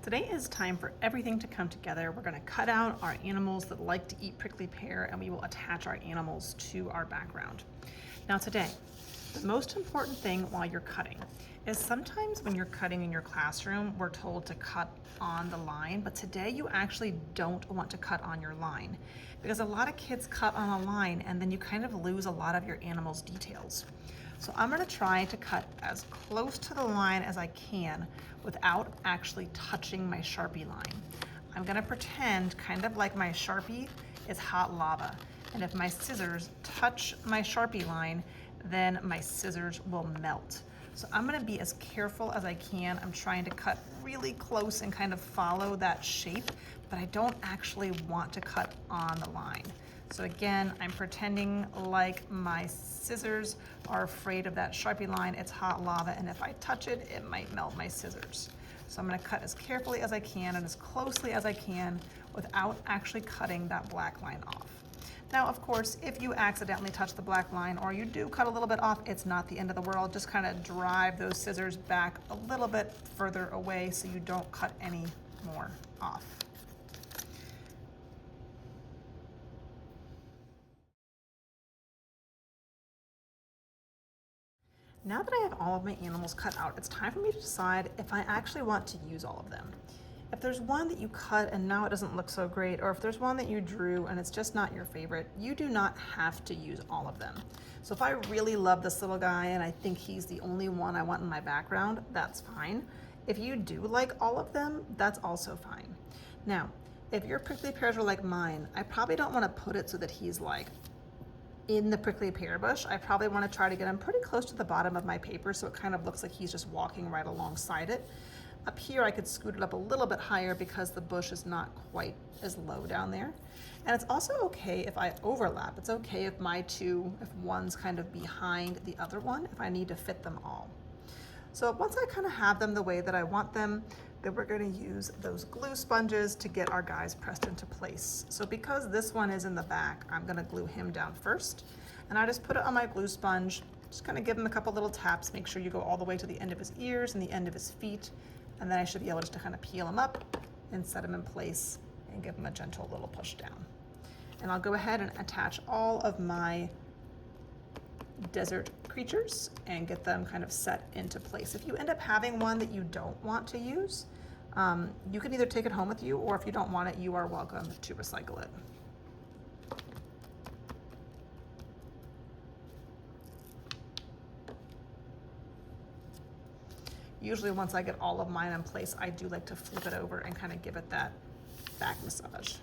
Today is time for everything to come together. We're going to cut out our animals that like to eat prickly pear, and we will attach our animals to our background. Now today, the most important thing while you're cutting is sometimes when you're cutting in your classroom, we're told to cut on the line, but today you actually don't want to cut on your line because a lot of kids cut on a line and then you kind of lose a lot of your animal's details. So I'm going to try to cut as close to the line as I can without actually touching my Sharpie line. I'm going to pretend kind of like my Sharpie is hot lava, and if my scissors touch my Sharpie line, then my scissors will melt. So I'm going to be as careful as I can. I'm trying to cut really close and kind of follow that shape, but I don't actually want to cut on the line. So again, I'm pretending like my scissors are afraid of that Sharpie line. It's hot lava, and if I touch it, it might melt my scissors. So I'm going to cut as carefully as I can and as closely as I can without actually cutting that black line off. Now, of course, if you accidentally touch the black line or you do cut a little bit off, it's not the end of the world. Just kind of drive those scissors back a little bit further away so you don't cut any more off. Now that I have all of my animals cut out, it's time for me to decide if I actually want to use all of them. If there's one that you cut and now it doesn't look so great, or if there's one that you drew and it's just not your favorite, you do not have to use all of them. So if I really love this little guy and I think he's the only one I want in my background, that's fine. If you do like all of them, that's also fine. Now, if your prickly pears are like mine, I probably don't want to put it so that he's like in the prickly pear bush. I probably want to try to get him pretty close to the bottom of my paper so it kind of looks like he's just walking right alongside it. Up here I could scoot it up a little bit higher because the bush is not quite as low down there. And it's also okay if I overlap. It's okay if if one's kind of behind the other one, if I need to fit them all. So once I kind of have them the way that I want them, then we're going to use those glue sponges to get our guys pressed into place. So because this one is in the back, I'm going to glue him down first. And I just put it on my glue sponge, just kind of give him a couple little taps, make sure you go all the way to the end of his ears and the end of his feet. And then I should be able just to kind of peel him up and set him in place and give him a gentle little push down. And I'll go ahead and attach all of my desert creatures and get them kind of set into place. If you end up having one that you don't want to use, you can either take it home with you, or if you don't want it, you are welcome to recycle it. Usually once I get all of mine in place, I do like to flip it over and kind of give it that back massage.